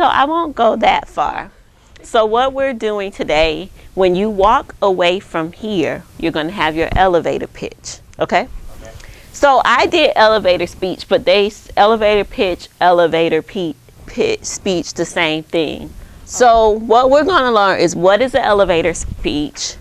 So I won't go that far. So what we're doing today, when you walk away from here, you're going to have your elevator pitch. Okay? Okay. So I did elevator speech, but they elevator pitch, pitch, speech, the same thing. So what we're going to learn is what is an elevator speech,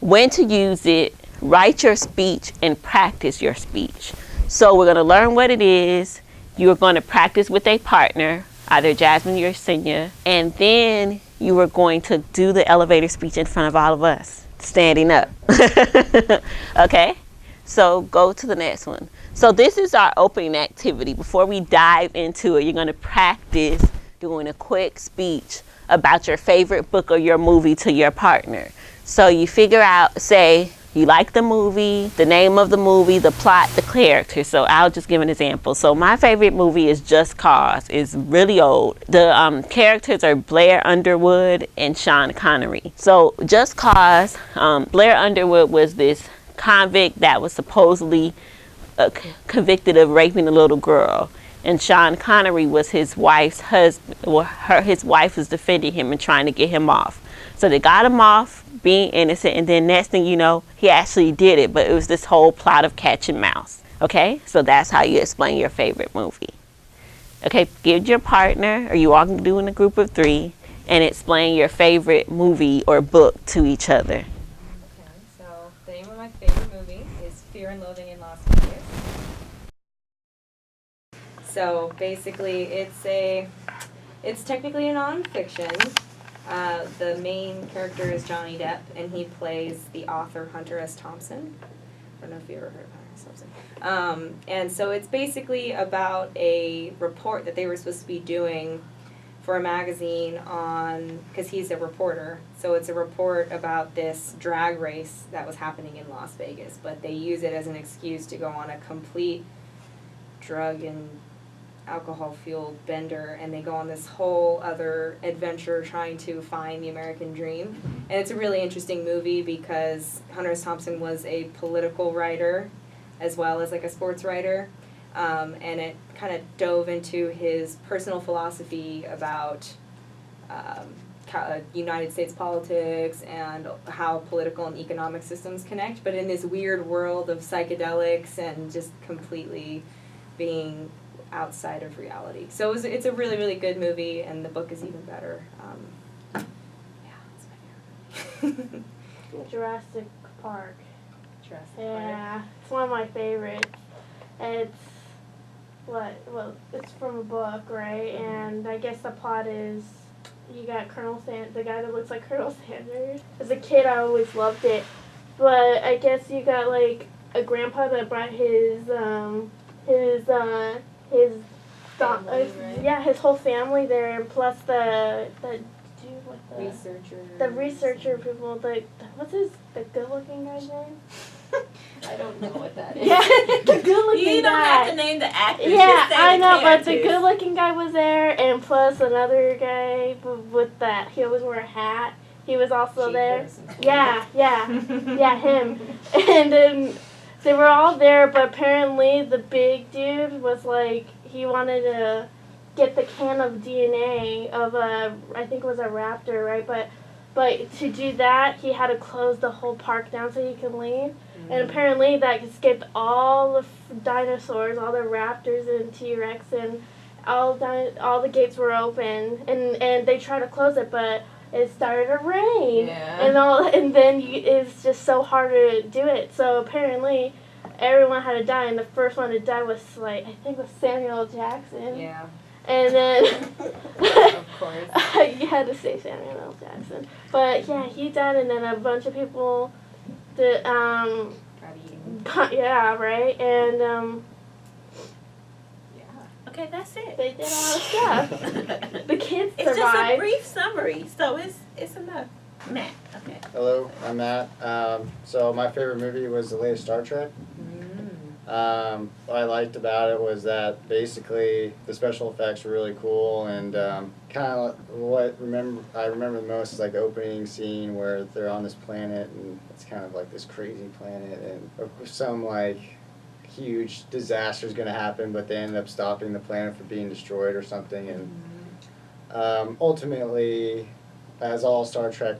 when to use it, write your speech, and practice your speech. So we're going to learn what it is. You're going to practice with a partner, either Jasmine or Senior, and then you are going to do the elevator speech in front of all of us, standing up. Okay? So go to the next one. So this is our opening activity. Before we dive into it, you're going to practice doing a quick speech about your favorite book or your movie to your partner. So you figure out, say, you like the movie, the name of the movie, the plot, the character. So I'll just give an example. So my favorite movie is Just Cause. It's really old. The characters are Blair Underwood and Sean Connery. So Just Cause, Blair Underwood was this convict that was supposedly convicted of raping a little girl. And Sean Connery was his wife's husband. Well, his wife was defending him and trying to get him off. So they got him off being innocent, and then next thing you know, he actually did it, but it was this whole plot of catch and mouse. Okay, so that's how you explain your favorite movie. Okay, give your partner, or you all can do in a group of 3, and explain your favorite movie or book to each other. Okay, so the name of my favorite movie is Fear and Loathing in Las Vegas. So basically, it's technically a nonfiction. The main character is Johnny Depp, and he plays the author Hunter S. Thompson. I don't know if you ever heard of Hunter S. Thompson. And so it's basically about a report that they were supposed to be doing for a magazine on, because he's a reporter, so it's a report about this drag race that was happening in Las Vegas, but they use it as an excuse to go on a complete drug and alcohol-fueled bender, and they go on this whole other adventure trying to find the American dream. And it's a really interesting movie because Hunter S. Thompson was a political writer as well as like a sports writer, and it kind of dove into his personal philosophy about United States politics and how political and economic systems connect, but in this weird world of psychedelics and just completely being outside of reality. So it's a really, really good movie, and the book is even better. Yeah, that's my favorite. Jurassic Park. Jurassic Yeah, Park. it's one of my favorites. It's it's from a book, right? And I guess the plot is you got the guy that looks like Colonel Sanders. As a kid, I always loved it, but I guess you got like a grandpa that brought his Family, right? yeah, his whole family there, and plus the dude with the researcher people, the good looking guy's name? I don't know what that is. Yeah, the good looking guy. You don't have to name the actors. Yeah, just say I the know, but the characters. good looking guy was there, and plus another guy with that, he always wore a hat. He was also there. Yeah, him. And then they were all there, but apparently the big dude was like, he wanted to get the can of DNA of I think it was a raptor, right? But to do that, he had to close the whole park down so he could leave. Mm-hmm. And apparently that escaped all the dinosaurs, all the raptors and T-Rex, and all the gates were open. And they tried to close it, but it started to rain. Yeah. And then it's just so hard to do it. So apparently everyone had to die, and the first one to die was I think it was Samuel L. Jackson. Yeah. And then Of course. you had to say Samuel L. Jackson. But yeah, he died, and then a bunch of people that yeah, right? And Yeah. Okay, that's it. they did a lot of stuff. The kids survived. It's just a brief summary, so it's enough. Matt, okay. Hello, I'm Matt. So my favorite movie was the latest Star Trek. What I liked about it was that basically the special effects were really cool, and kind of what I remember the most is like the opening scene where they're on this planet, and it's kind of like this crazy planet, and some like huge disaster is going to happen, but they end up stopping the planet from being destroyed or something, and ultimately, as all Star Trek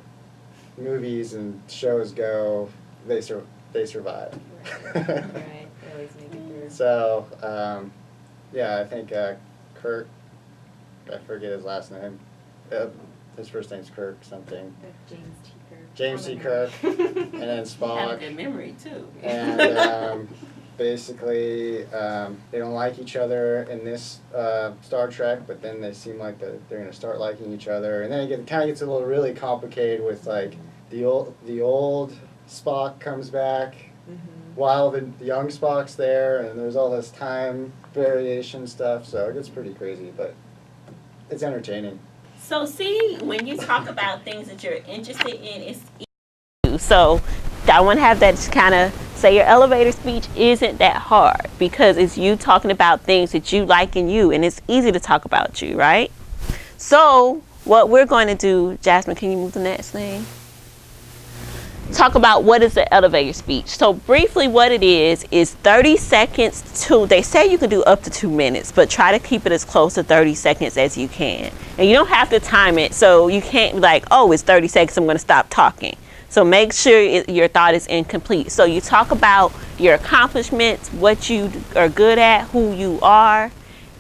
movies and shows go, they survive. Right. Right. They always make it through. So, yeah, I think Kirk, I forget his last name. His first name's Kirk something. James T. Kirk. James T. Kirk, and then You have a Spock. good memory too. And basically, they don't like each other in this Star Trek, but then they seem like they're going to start liking each other. And then it kind of gets a little really complicated with like the old Spock comes back while the young Spock's there, and there's all this time variation stuff. So it gets pretty crazy, but it's entertaining. So see, when you talk about things that you're interested in, it's easy. So I want to have that kind of say your elevator speech isn't that hard because it's you talking about things that you like in you, and it's easy to talk about you, right? So what we're going to do, Jasmine, can you move the next thing? Talk about what is the elevator speech. So briefly what it is 30 seconds to, they say you can do up to 2 minutes, but try to keep it as close to 30 seconds as you can. And you don't have to time it, so you can't be like, oh, it's 30 seconds, I'm going to stop talking. So make sure your thought is incomplete. So you talk about your accomplishments, what you are good at, who you are,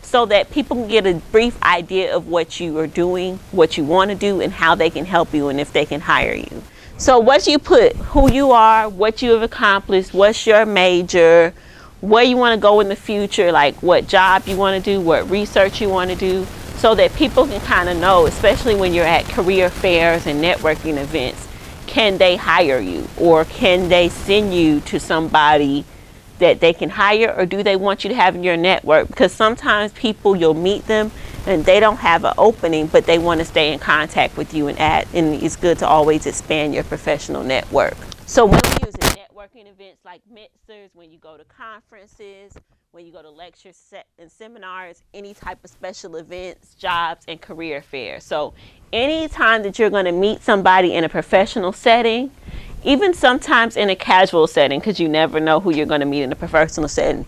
so that people can get a brief idea of what you are doing, what you want to do, and how they can help you and if they can hire you. So what you put, who you are, what you have accomplished, what's your major, where you want to go in the future, like what job you want to do, what research you want to do, so that people can kind of know, especially when you're at career fairs and networking events, can they hire you or can they send you to somebody that they can hire, or do they want you to have in your network? Because sometimes people, you'll meet them and they don't have an opening, but they want to stay in contact with you and it's good to always expand your professional network. So when we use it, networking events like Mitzers, when you go to conferences, when you go to lectures and seminars, any type of special events, jobs, and career fairs. So anytime that you're going to meet somebody in a professional setting, even sometimes in a casual setting, because you never know who you're going to meet in a professional setting.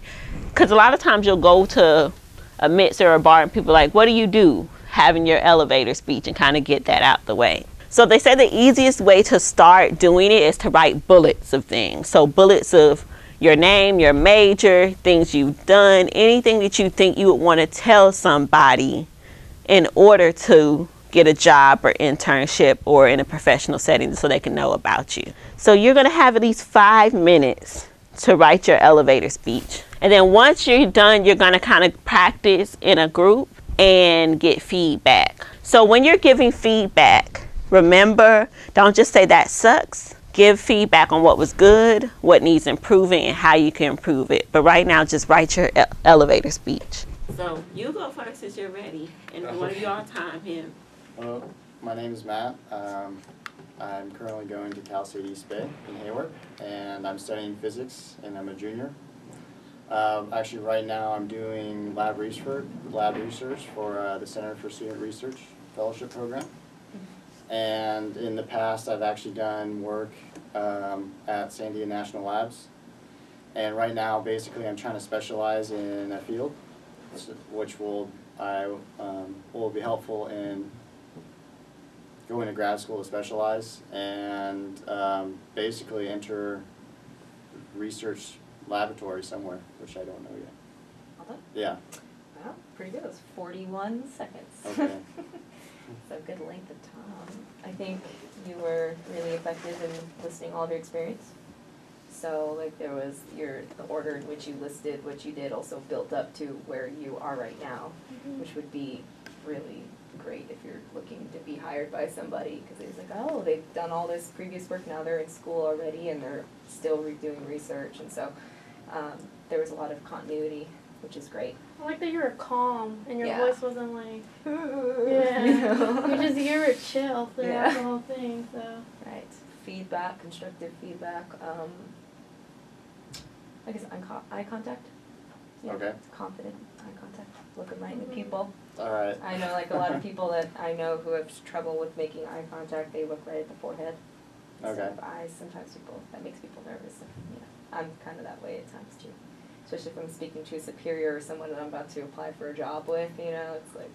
Because a lot of times you'll go to a Mitz or a bar and people are like, what do you do? Having your elevator speech and kind of get that out the way. So they say the easiest way to start doing it is to write bullets of things. So bullets of your name, your major, things you've done, anything that you think you would want to tell somebody in order to get a job or internship or in a professional setting so they can know about you. So you're going to have at least 5 minutes to write your elevator speech. And then once you're done, you're going to kind of practice in a group and get feedback. So when you're giving feedback, remember, don't just say that sucks. Give feedback on what was good, what needs improving, and how you can improve it. But right now, just write your elevator speech. So you go first as you're ready. And what are your time here? Well, my name is Matt. I'm currently going to Cal State East Bay in Hayward, and I'm studying physics, and I'm a junior. Actually, right now I'm doing lab research for the Center for Student Research Fellowship Program. And in the past, I've actually done work at Sandia National Labs. And right now, basically, I'm trying to specialize in a field, which will be helpful in going to grad school to specialize and basically enter research laboratory somewhere, which I don't know yet. All done? Yeah. Wow, pretty good. It was 41 seconds. Okay. So good length of time. I think you were really effective in listing all of your experience. So like there was the order in which you listed what you did also built up to where you are right now, which would be really great if you're looking to be hired by somebody, because it's like, oh, they've done all this previous work, now they're in school already and they're still doing research, and so there was a lot of continuity, which is great. I like that you were calm and your Yeah. voice wasn't like, yeah. You were chill throughout the whole thing, so. Right. Feedback, constructive feedback. I guess eye contact. Yeah. Okay. Confident eye contact. Looking right into people. All right. I know, like a lot of people that I know who have trouble with making eye contact, they look right at the forehead. Okay. So eyes, sometimes that makes people nervous. And, I'm kind of that way at times too. Especially if I'm speaking to a superior or someone that I'm about to apply for a job with, it's like,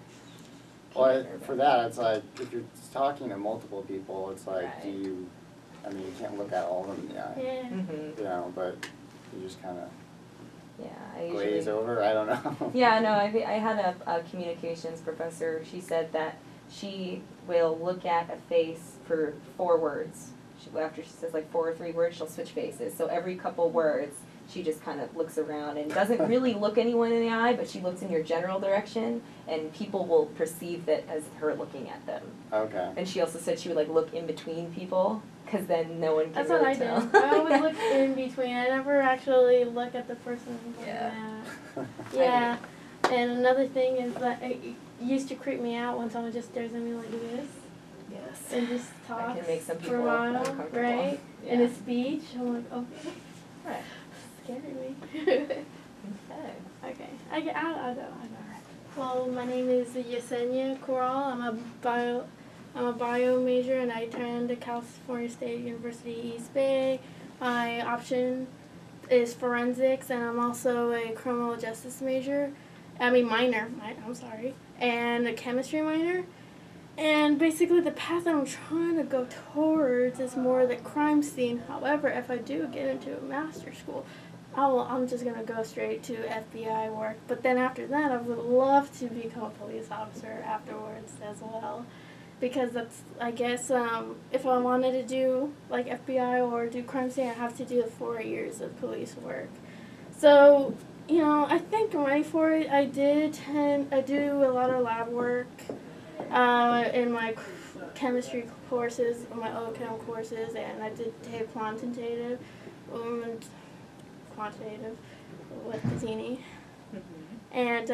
Well, for that, it's like, if you're talking to multiple people, it's like, Right. you can't look at all of them in the eye, Yeah. Mm-hmm. but you just kind of Yeah, I usually glaze over, I don't know. Yeah, no, I had a communications professor. She said that she will look at a face for 4 words. After she says like 4 or 3 words, she'll switch faces. So every couple words, she just kind of looks around and doesn't really look anyone in the eye, but she looks in your general direction, and people will perceive that as her looking at them. Okay. And she also said she would like look in between people, because then no one can That's really what I tell. did. I always look in between. I never actually look at the person. Yeah. Yeah. And another thing is that it used to creep me out when someone just stares at me like this Yes. and just That talks can make some for people a while, uncomfortable. right? Yeah. In a speech, I'm like, okay, Right. scaring me. Okay. Okay, I got it. Well, my name is Yesenia Corral. I'm a bio major, and I attend California State University East Bay. My option is forensics, and I'm also a criminal justice minor. I'm sorry, and a chemistry minor. And basically, the path that I'm trying to go towards is more the crime scene. However, if I do get into a master's school, I'm just going to go straight to FBI work. But then after that, I would love to become a police officer afterwards as well. Because that's, I guess, if I wanted to do like FBI or do crime scene, I have to do the 4 years of police work. So, I think I'm ready for it. I do a lot of lab work in my chemistry courses, my OChem courses, and I did take quantitative with Pizzini. Mm-hmm. And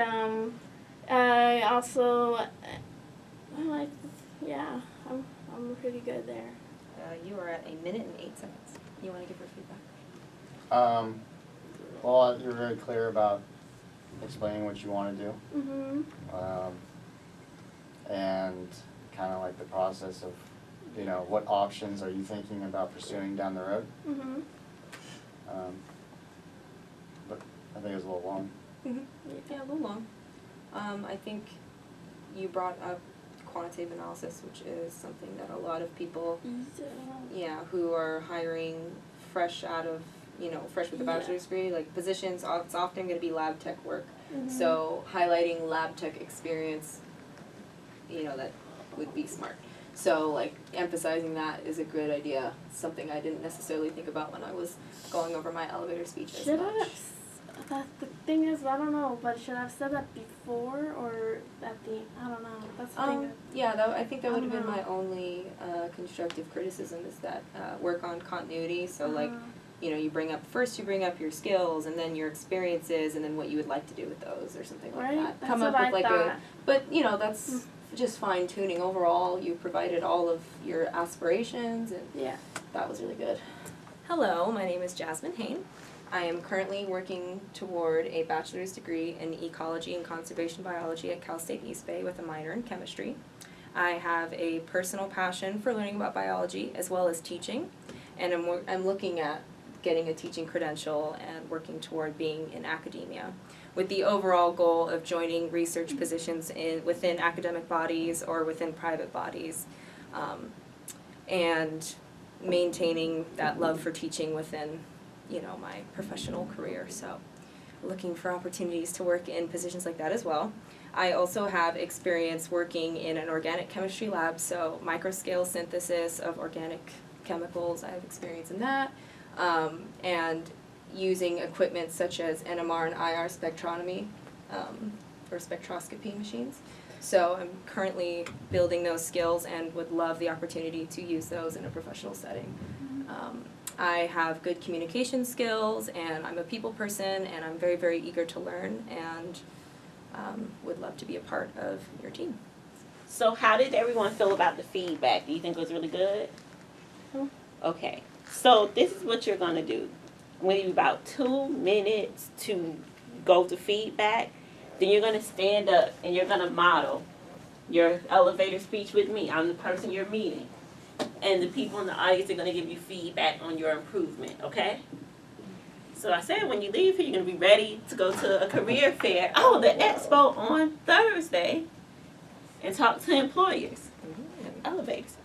I also, I'm pretty good there. You are at 1 minute and 8 seconds. You want to give her feedback? Well, you're very clear about explaining what you want to do, Mhm. and kind of like the process of, what options are you thinking about pursuing down the road? Mhm. But I think it was a little long. Mm-hmm. Yeah, a little long. I think you brought up quantitative analysis, which is something that a lot of people, who are hiring fresh with a bachelor's degree, like positions, it's often going to be lab tech work. Mhm. So highlighting lab tech experience, that would be smart. So like emphasizing that is a good idea. Something I didn't necessarily think about when I was going over my elevator speech as much. The thing is, I don't know, but should I have said that before or at the, I don't know. That's the thing. I think that I would have don't been know. my only constructive criticism is that work on continuity. So like, you bring up your skills and then your experiences and then what you would like to do with those or something like Right? that. That's Come up what with I like thought. but that's just fine tuning. Overall, you provided all of your aspirations and Yeah. that was really good. Hello, my name is Jasmine Hain. I am currently working toward a bachelor's degree in ecology and conservation biology at Cal State East Bay with a minor in chemistry. I have a personal passion for learning about biology as well as teaching, and I'm looking at getting a teaching credential and working toward being in academia, with the overall goal of joining research positions within academic bodies or within private bodies, and maintaining that love for teaching within my professional career. So looking for opportunities to work in positions like that as well. I also have experience working in an organic chemistry lab, so microscale synthesis of organic chemicals. I have experience in that, and using equipment such as NMR and IR spectrometry or spectroscopy machines. So I'm currently building those skills and would love the opportunity to use those in a professional setting. I have good communication skills, and I'm a people person, and I'm very, very eager to learn, and would love to be a part of your team. So how did everyone feel about the feedback? Do you think it was really good? Okay. So this is what you're going to do. I'm going to give you about 2 minutes to go to feedback. Then you're going to stand up and you're going to model your elevator speech with me. I'm the person you're meeting. And the people in the audience are going to give you feedback on your improvement, okay? So I said when you leave here, you're going to be ready to go to a career fair. Oh, the expo on Thursday. and talk to employers. Elevator speech.